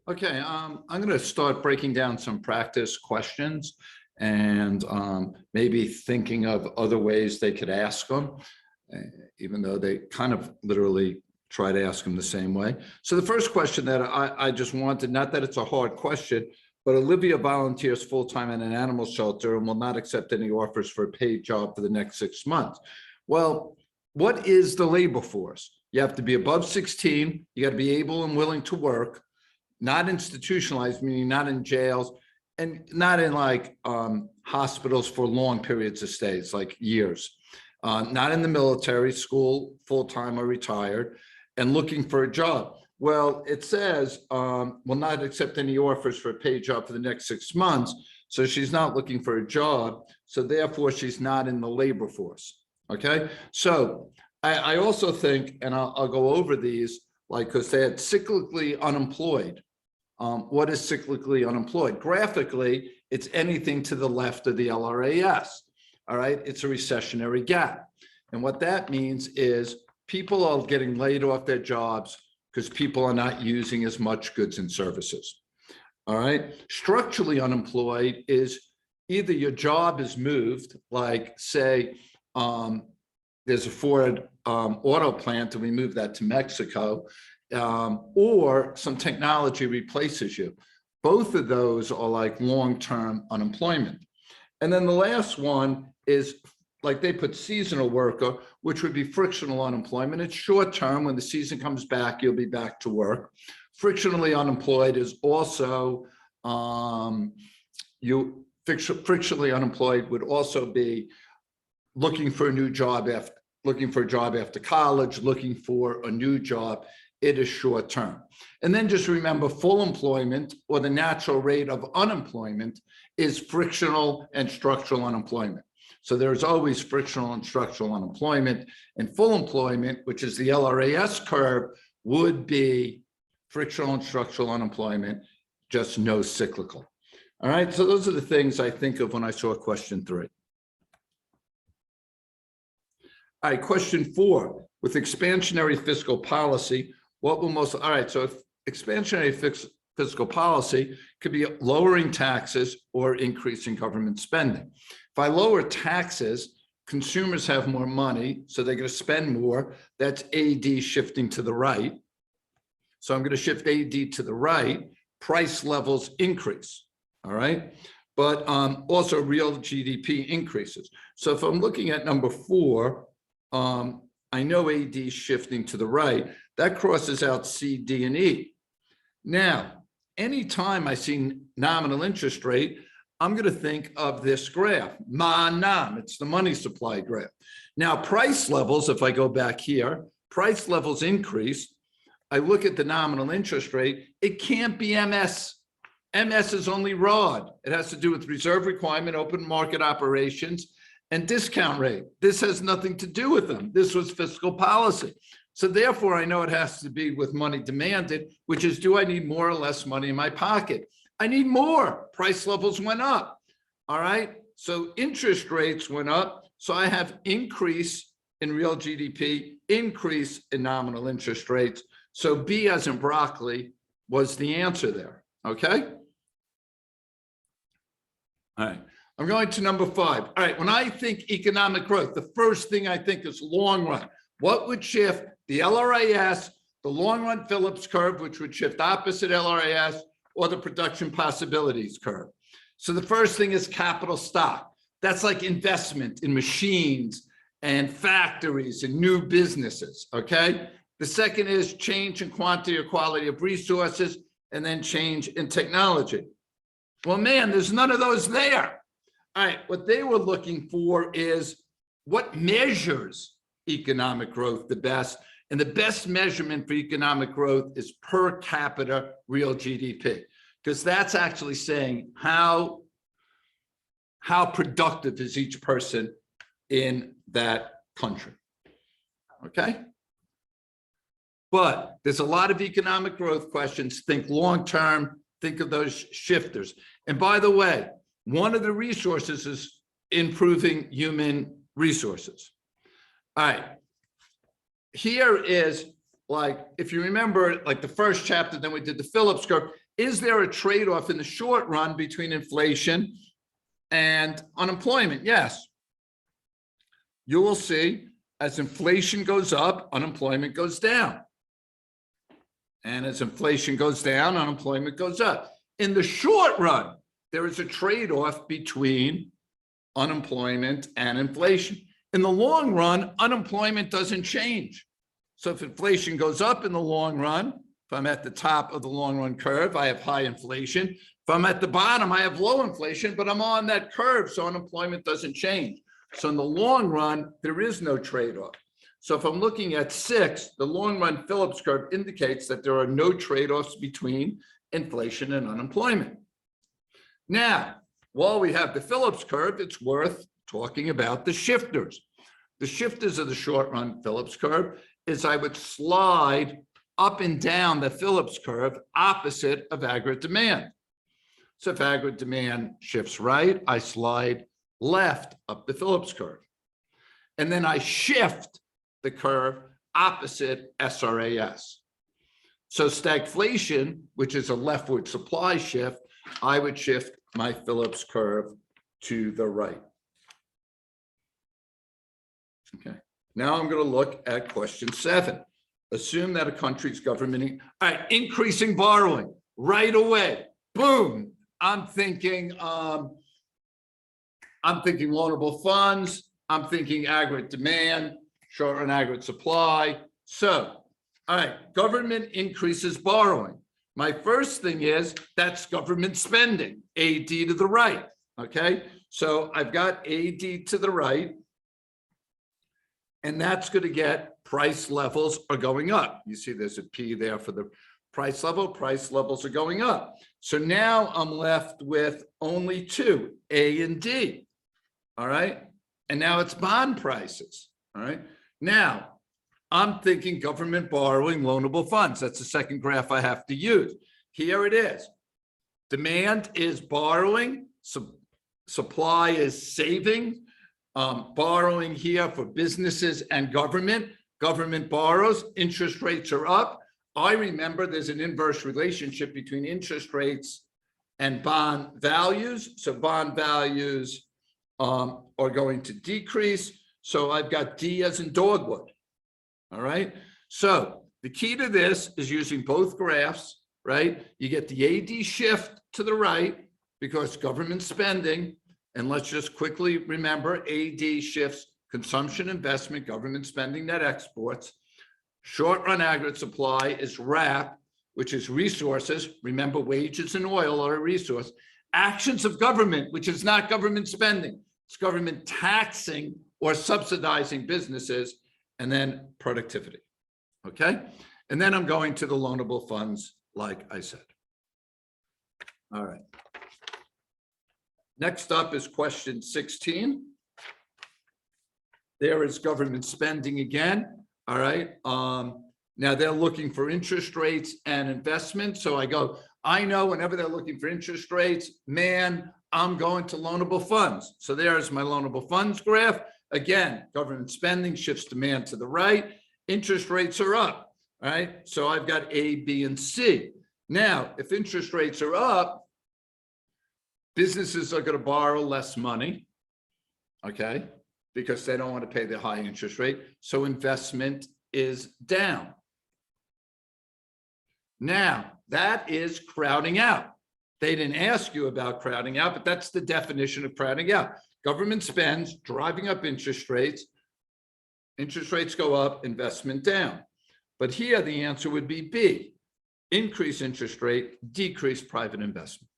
Okay, I'm going to start breaking down some practice questions and maybe thinking of other ways they could ask them, uh, even though they kind of literally try to ask them the same way. So the first question that I just wanted, not that it's a hard question, but Olivia volunteers full-time at an animal shelter and will not accept any offers for a paid job for the next 6 months. Well, what is the labor force? You have to be above 16, you got to be able and willing to work, not institutionalized, meaning not in jails and not in like hospitals for long periods of stays, like years, not in the military, school, full-time or retired, and looking for a job. Well, it says will not accept any offers for a paid job for the next 6 months. So she's not looking for a job. So therefore she's not in the labor force. Okay. So I also think, and I'll go over these, like, because they had cyclically unemployed. What is cyclically unemployed? Graphically, it's anything to the left of the LRAS. All right, it's a recessionary gap. And what that means is people are getting laid off their jobs because people are not using as much goods and services. All right, structurally unemployed is either your job is moved, like say, there's a Ford auto plant and we move that to Mexico, or some technology replaces you. Both of those are like long-term unemployment. And then the last one is like they put seasonal worker, which would be frictional unemployment. It's short-term. When the season comes back, you'll be back to work. Frictionally unemployed is also, frictionally unemployed would also be looking for a new job after college, looking for a new job. It is short term. And then just remember, full employment, or the natural rate of unemployment, is frictional and structural unemployment. So there's always frictional and structural unemployment, and full employment, which is the LRAS curve, would be frictional and structural unemployment, just no cyclical. All right, so those are the things I think of when I saw question 3. All right, question 4, with expansionary fiscal policy, what will most, all right, so if expansionary fiscal policy could be lowering taxes or increasing government spending. If I lower taxes, consumers have more money, so they're going to spend more. That's AD shifting to the right. So I'm going to shift AD to the right, price levels increase, all right? But also real GDP increases. So if I'm looking at number 4, I know AD shifting to the right, that crosses out C, D, and E. Now, anytime I see nominal interest rate, I'm going to think of this graph, Ma-nam, it's the money supply graph. Now, price levels, if I go back here, price levels increase. I look at the nominal interest rate, it can't be MS. MS is only ROD. It has to do with reserve requirement, open market operations, and discount rate. This has nothing to do with them. This was fiscal policy. So therefore, I know it has to be with money demanded, which is, do I need more or less money in my pocket? I need more. Price levels went up. All right. So interest rates went up. So I have increase in real GDP, increase in nominal interest rates. So B, as in broccoli, was the answer there. Okay. All right. I'm going to number 5. All right, when I think economic growth, the first thing I think is long run. What would shift? The LRAS, the long run Phillips curve, which would shift opposite LRAS, or the production possibilities curve. So the first thing is capital stock. That's like investment in machines and factories and new businesses, okay? The second is change in quantity or quality of resources, and then change in technology. Well, man, there's none of those there. All right, what they were looking for is what measures economic growth the best, and the best measurement for economic growth is per capita real GDP, because that's actually saying how productive is each person in that country, okay? But there's a lot of economic growth questions. Think long-term, think of those shifters. And by the way, one of the resources is improving human resources. All right. Here is, like, if you remember, like the first chapter, then we did the Phillips curve. is there a trade-off in the short run between inflation and unemployment? Yes. You will see as inflation goes up, unemployment goes down. And as inflation goes down, unemployment goes up. In the short run, there is a trade-off between unemployment and inflation. In the long run, unemployment doesn't change. So if inflation goes up in the long run, if I'm at the top of the long run curve, I have high inflation. If I'm at the bottom, I have low inflation, but I'm on that curve, so unemployment doesn't change. So in the long run, there is no trade-off. So if I'm looking at 6, the long run Phillips curve indicates that there are no trade-offs between inflation and unemployment. Now, while we have the Phillips curve, it's worth talking about the shifters. The shifters of the short run Phillips curve is I would slide up and down the Phillips curve opposite of aggregate demand. So if aggregate demand shifts right, I slide left up the Phillips curve. And then I shift the curve opposite SRAS. So stagflation, which is a leftward supply shift, I would shift my Phillips curve to the right. Okay, now I'm going to look at question 7. Assume that a country's government, all right, increasing borrowing right away. Boom. I'm thinking loanable funds. I'm thinking aggregate demand, short run aggregate supply. So, all right, government increases borrowing. My first thing is that's government spending, AD to the right. Okay, so I've got AD to the right, and that's going to get price levels are going up. You see there's a P there for the price level. Price levels are going up. So now I'm left with only 2, A and D. All right, and now it's bond prices. All right, now I'm thinking government borrowing, loanable funds. That's the second graph I have to use. Here it is. Demand is borrowing, supply is saving. Borrowing here for businesses and government. Government borrows, interest rates are up. I remember there's an inverse relationship between interest rates and bond values. So bond values are going to decrease. So I've got D as in dogwood. All right. So the key to this is using both graphs, right? You get the AD shift to the right because government spending, and let's just quickly remember AD shifts consumption, investment, government spending, net exports. Short run aggregate supply is RAP, which is resources. Remember, wages and oil are a resource. Actions of government, which is not government spending. It's government taxing or subsidizing businesses, and then productivity. Okay. And then I'm going to the loanable funds, like I said. All right. Next up is question 16. There is government spending again. All right. Now they're looking for interest rates and investment. So I know whenever they're looking for interest rates, man, I'm going to loanable funds. So there's my loanable funds graph. Again, government spending shifts demand to the right. Interest rates are up. All right. So I've got A, B, and C. Now, if interest rates are up, businesses are going to borrow less money. Okay. Because they don't want to pay the high interest rate. So investment is down. Now, that is crowding out. They didn't ask you about crowding out, but that's the definition of crowding out. Government spends, driving up interest rates. Interest rates go up, investment down. But here the answer would be B, increase interest rate, decrease private investment.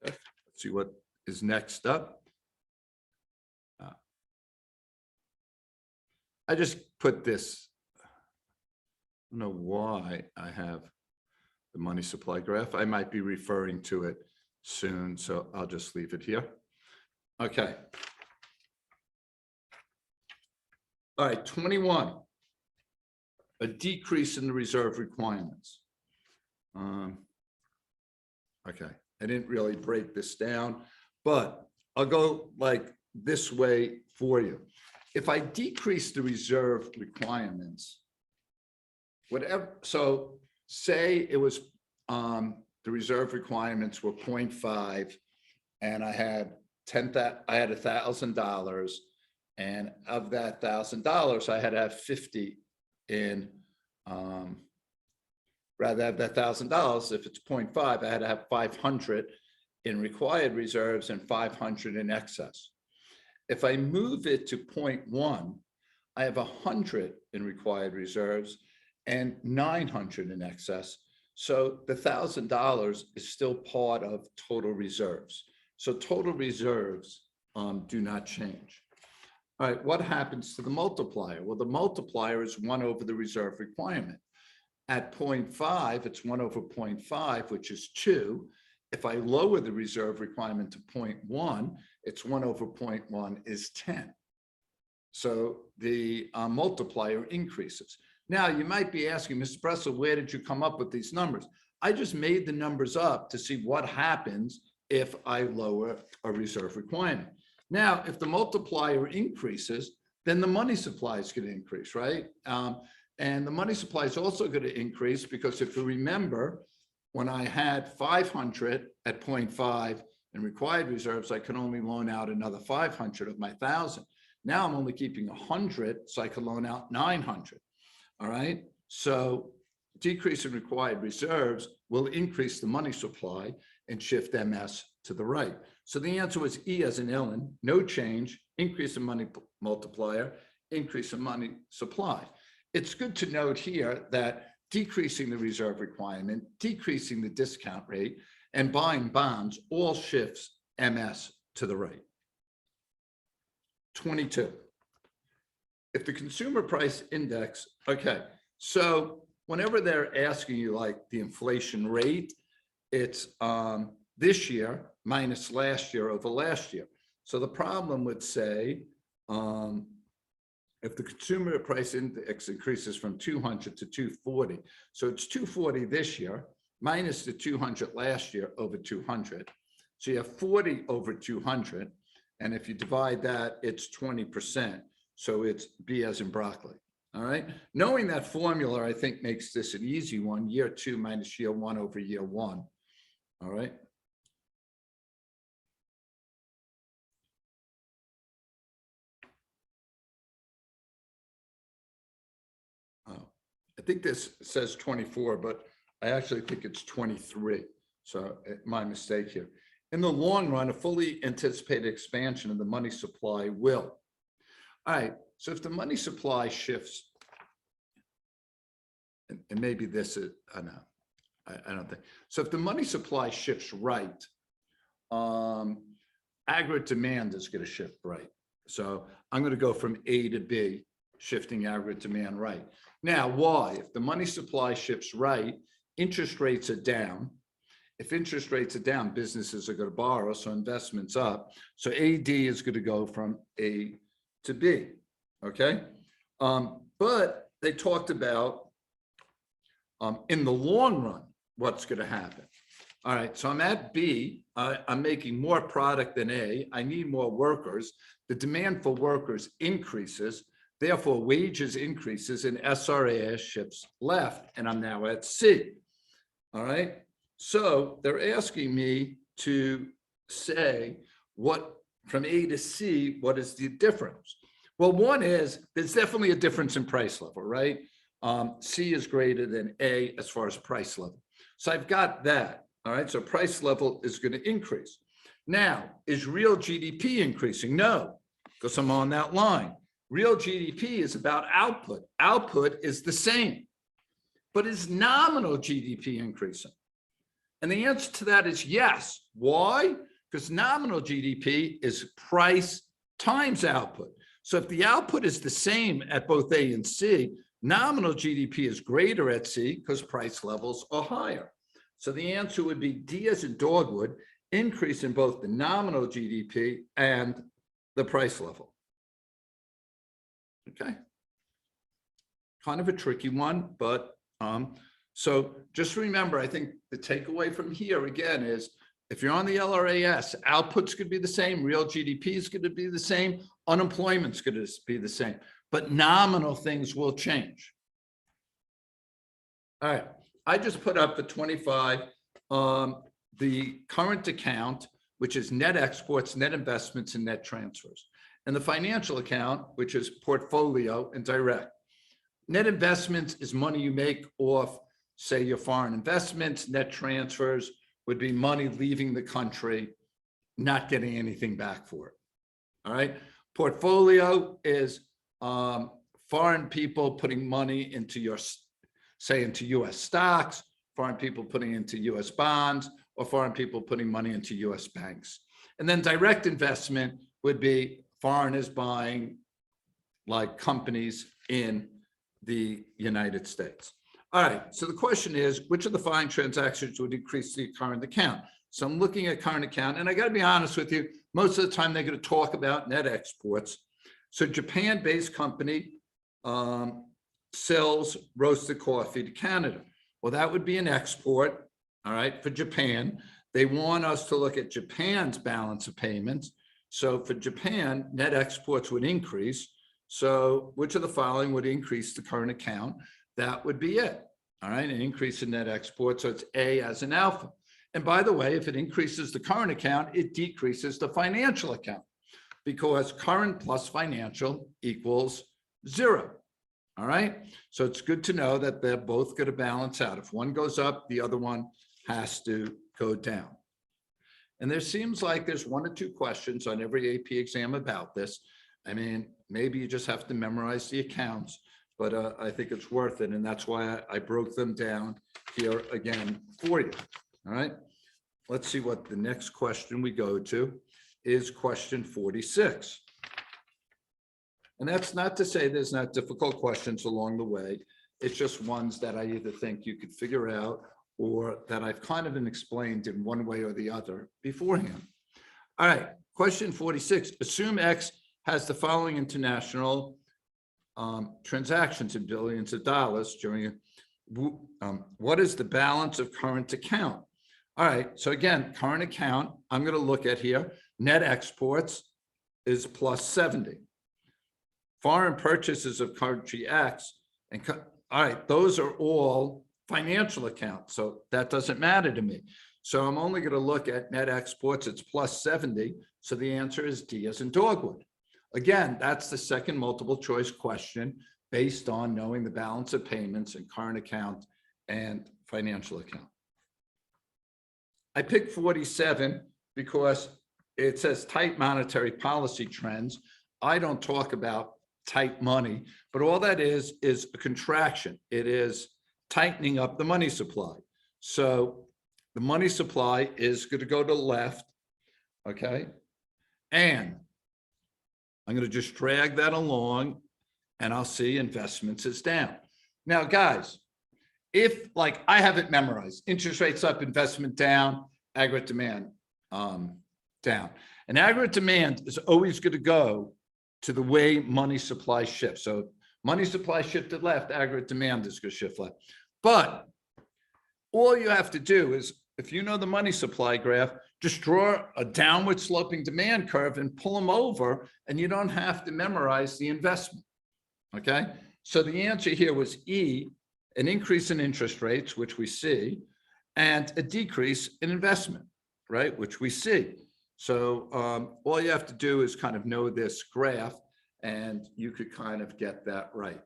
Okay. Let's see what is next up. I just put this, I don't know why I have the money supply graph. I might be referring to it soon, so I'll just leave it here. Okay. All right, 21, a decrease in the reserve requirements. Okay, I didn't really break this down, but I'll go like this way for you. If I decrease the reserve requirements, whatever, so say it was the reserve requirements were 0.5, and I had $1,000, and of that $1,000, I had to have 50 in, rather have that $1,000. If it's 0.5, I had to have 500 in required reserves and 500 in excess. If I move it to 0.1, I have 100 in required reserves and 900 in excess. So the $1,000 is still part of total reserves. So total reserves do not change. All right, what happens to the multiplier? Well, the multiplier is 1 over the reserve requirement. At 0.5, it's 1 over 0.5, which is 2. If I lower the reserve requirement to 0.1, it's 1 over 0.1 is 10. So the multiplier increases. Now, you might be asking, Mr. Bressel, where did you come up with these numbers? I just made the numbers up to see what happens if I lower a reserve requirement. Now, if the multiplier increases, then the money supply is going to increase, right? And the money supply is also going to increase because if you remember, when I had 500 at 0.5 in required reserves, I could only loan out another 500 of my 1,000. Now I'm only keeping 100, so I can loan out 900. All right. So decrease in required reserves will increase the money supply and shift MS to the right. So the answer was E as in Ellen, no change, increase in money multiplier, increase in money supply. It's good to note here that decreasing the reserve requirement, decreasing the discount rate, and buying bonds all shifts MS to the right. 22. If the consumer price index, okay, so whenever they're asking you like the inflation rate, it's this year minus last year over last year. So the problem would say, if the consumer price index increases from 200 to 240, so it's 240 this year minus the 200 last year over 200. So you have 40 over 200. And if you divide that, it's 20%. So it's B as in broccoli. All right. Knowing that formula, I think makes this an easy one. Year 2 minus year 1 over year 1. All right. I think this says 24, but I actually think it's 23. So my mistake here. In the long run, a fully anticipated expansion of the money supply will. All right. So if the money supply shifts, and maybe this is, I know, I don't think. So if the money supply shifts right, aggregate demand is going to shift right. So I'm going to go from A to B, shifting aggregate demand right. Now, why? If the money supply shifts right, interest rates are down. If interest rates are down, businesses are going to borrow, so investments up. So AD is going to go from A to B, okay? But they talked about in the long run, what's going to happen. All right, so I'm at B. I'm making more product than A. I need more workers. The demand for workers increases. Therefore, wages increases and SRAS shifts left, and I'm now at C. All right. So they're asking me to say what from A to C, what is the difference? Well, one is there's definitely a difference in price level, right? C is greater than A as far as price level. So I've got that. All right. So price level is going to increase. Now, is real GDP increasing? No, because I'm on that line. Real GDP is about output. Output is the same, but is nominal GDP increasing? And the answer to that is yes. Why? Because nominal GDP is price times output. So if the output is the same at both A and C, nominal GDP is greater at C because price levels are higher. So the answer would be D as in dogwood, increase in both the nominal GDP and the price level. Okay. Kind of a tricky one, but so just remember, I think the takeaway from here again is if you're on the LRAS, output's going to be the same, real GDP is going to be the same, unemployment's going to be the same, but nominal things will change. All right. I just put up the 25, the current account, which is net exports, net investments, and net transfers. And the financial account, which is portfolio and direct. Net investments is money you make off, say, your foreign investments. Net transfers would be money leaving the country, not getting anything back for it. All right. Portfolio is foreign people putting money into your, say, into US stocks, foreign people putting into US bonds, or foreign people putting money into US banks. And then direct investment would be foreigners buying like companies in the United States. All right, so the question is, which of the following transactions would increase the current account? So I'm looking at current account, and I got to be honest with you, most of the time they're going to talk about net exports. So Japan-based company sells roasted coffee to Canada. Well, that would be an export, all right, for Japan. They want us to look at Japan's balance of payments. So for Japan, net exports would increase. So which of the following would increase the current account? That would be it. All right, an increase in net exports. So it's A as an alpha. And by the way, if it increases the current account, it decreases the financial account because current plus financial equals 0. All right, so it's good to know that they're both going to balance out. If one goes up, the other one has to go down. And there seems like there's 1 or 2 questions on every AP exam about this. I mean, maybe you just have to memorize the accounts, but I think it's worth it. And that's why I broke them down here again for you. All right, let's see what the next question we go to is question 46. And that's not to say there's not difficult questions along the way. It's just ones that I either think you could figure out or that I've kind of been explained in one way or the other beforehand. All right, question 46. Assume X has the following international transactions in billions of dollars during what is the balance of current account? All right, so again, current account, I'm going to look at here. Net exports is plus 70. Foreign purchases of country X, and all right, those are all financial accounts, so that doesn't matter to me. So I'm only going to look at net exports, it's plus 70, so the answer is D as in dogwood. Again, that's the second multiple choice question based on knowing the balance of payments in current account and financial account. I picked 47 because it says tight monetary policy trends. I don't talk about tight money, but all that is a contraction. It is tightening up the money supply. So the money supply is going to go to the left, okay? And I'm going to just drag that along and I'll see investments is down. Now, guys, if like I have it memorized, interest rates up, investment down, aggregate demand down. And aggregate demand is always going to go to the way money supply shifts. So money supply shifted left, aggregate demand is going to shift left. But all you have to do is, if you know the money supply graph, just draw a downward sloping demand curve and pull them over, and you don't have to memorize the investment, okay? So the answer here was E, an increase in interest rates, which we see, and a decrease in investment, right, which we see. So all you have to do is kind of know this graph, and you could kind of get that right.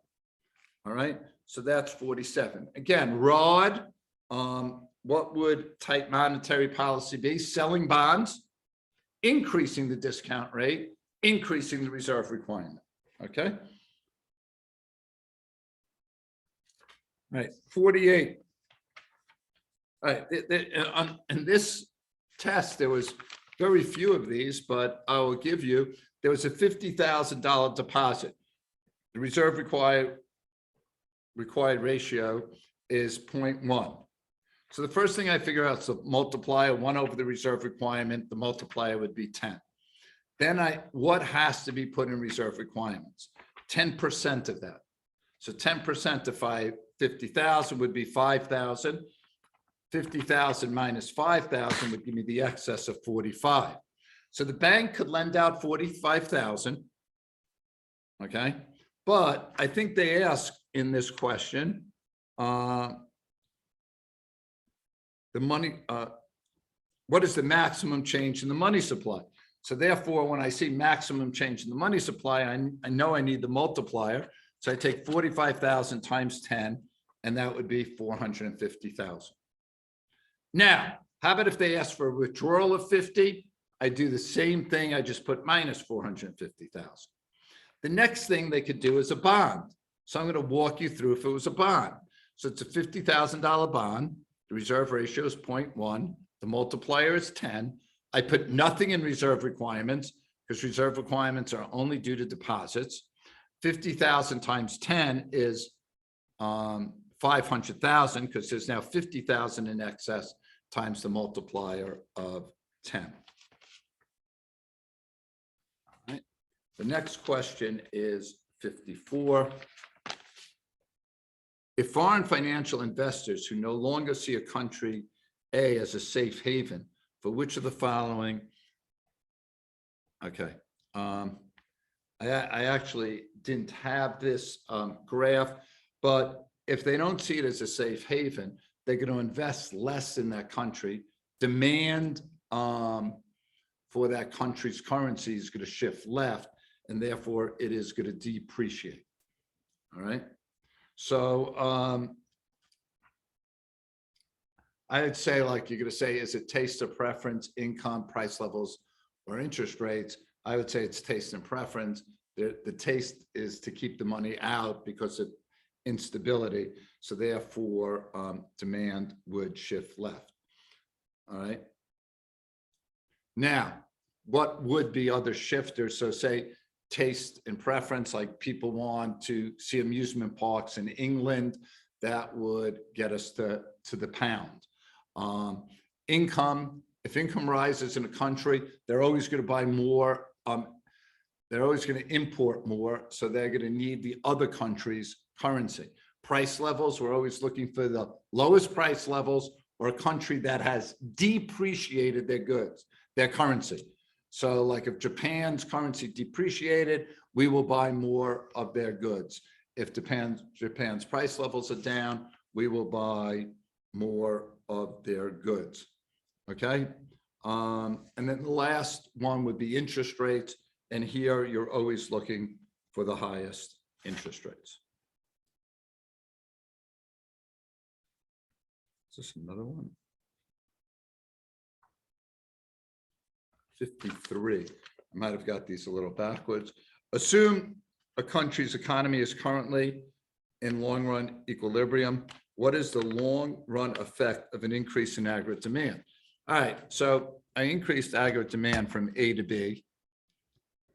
All right, so that's 47. Again, Rod, what would tight monetary policy be? Selling bonds, increasing the discount rate, increasing the reserve requirement, okay? All right, 48. All right, in this test, there was very few of these, but I will give you, there was a $50,000 deposit. The reserve required ratio is 0.1. So the first thing I figure out is the multiplier, 1 over the reserve requirement, the multiplier would be 10. Then what has to be put in reserve requirements? 10% of that. So 10% of 50,000 would be 5,000. 50,000 minus 5,000 would give me the excess of 45. So the bank could lend out 45,000, okay? But I think they ask in this question, the money, what is the maximum change in the money supply? So therefore, when I see maximum change in the money supply, I know I need the multiplier. So I take 45,000 times 10, and that would be 450,000. Now, how about if they ask for a withdrawal of 50? I do the same thing. I just put minus 450,000. The next thing they could do is a bond. So I'm going to walk you through if it was a bond. So it's a $50,000 bond. The reserve ratio is 0.1. The multiplier is 10. I put nothing in reserve requirements because reserve requirements are only due to deposits. 50,000 times 10 is 500,000 because there's now 50,000 in excess times the multiplier of 10. All right. The next question is 54. If foreign financial investors who no longer see a country A as a safe haven, for which of the following? Okay. I actually didn't have this graph, but if they don't see it as a safe haven, they're going to invest less in that country. Demand for that country's currency is going to shift left, and therefore it is going to depreciate. All right. So I would say, like you're going to say, is it taste or preference, income, price levels, or interest rates? I would say it's taste and preference. The taste is to keep the money out because of instability. So therefore, demand would shift left. All right. Now, what would be other shifters? So say taste and preference, like people want to see amusement parks in England, that would get us to the pound. Income, if income rises in a country, they're always going to buy more. They're always going to import more. So they're going to need the other country's currency. Price levels, we're always looking for the lowest price levels or a country that has depreciated their goods, their currency. So like if Japan's currency depreciated, we will buy more of their goods. If Japan's price levels are down, we will buy more of their goods. Okay. And then the last one would be interest rates. And here you're always looking for the highest interest rates. Is this another one? 53. I might have got these a little backwards. Assume a country's economy is currently in long run equilibrium. What is the long run effect of an increase in aggregate demand? All right, so I increased aggregate demand from A to B,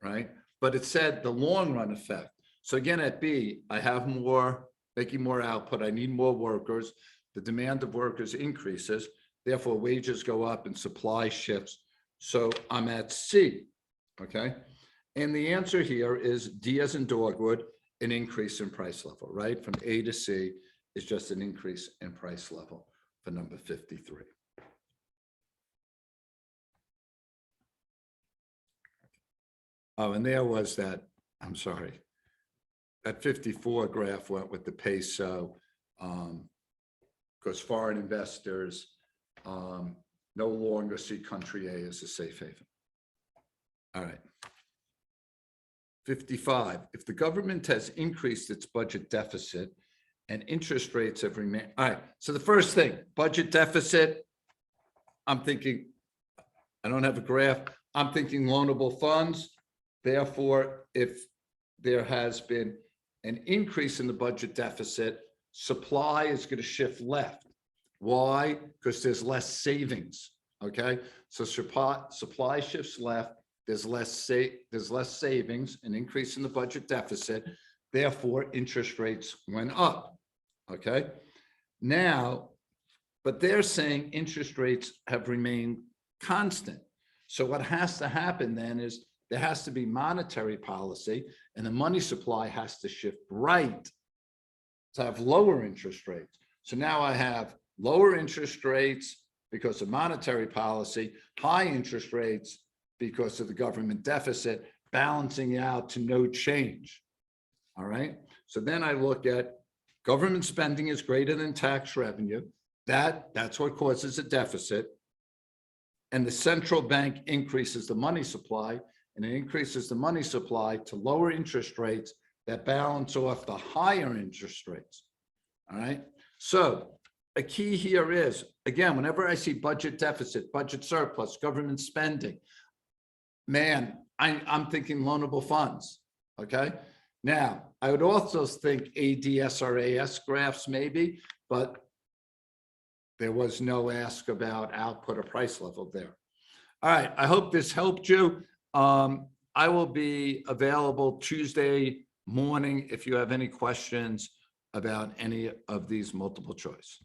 right? But it said the long run effect. So again, at B, I have more, making more output. I need more workers. The demand of workers increases. Therefore, wages go up and supply shifts. So I'm at C, okay? And the answer here is D as in dogwood, an increase in price level, right? From A to C is just an increase in price level for number 53. Oh, and there was that, I'm sorry, that 54 graph went with the peso because foreign investors no longer see country A as a safe haven. All right. 55, if the government has increased its budget deficit and interest rates have remained. All right, so the first thing, budget deficit, I'm thinking, I don't have a graph, I'm thinking loanable funds. Therefore, if there has been an increase in the budget deficit, supply is going to shift left. Why? Because there's less savings, okay? So supply shifts left, there's less savings, an increase in the budget deficit, therefore interest rates went up, okay? Now, but they're saying interest rates have remained constant. So what has to happen then is there has to be monetary policy and the money supply has to shift right to have lower interest rates. So now I have lower interest rates because of monetary policy, high interest rates because of the government deficit, balancing out to no change. All right. So then I look at government spending is greater than tax revenue. That's what causes a deficit. And the central bank increases the money supply, and it increases the money supply to lower interest rates that balance off the higher interest rates. All right. So a key here is, again, whenever I see budget deficit, budget surplus, government spending, man, I'm thinking loanable funds. Okay. Now, I would also think ADS graphs maybe, but there was no ask about output or price level there. All right. I hope this helped you. I will be available Tuesday morning if you have any questions about any of these multiple choice.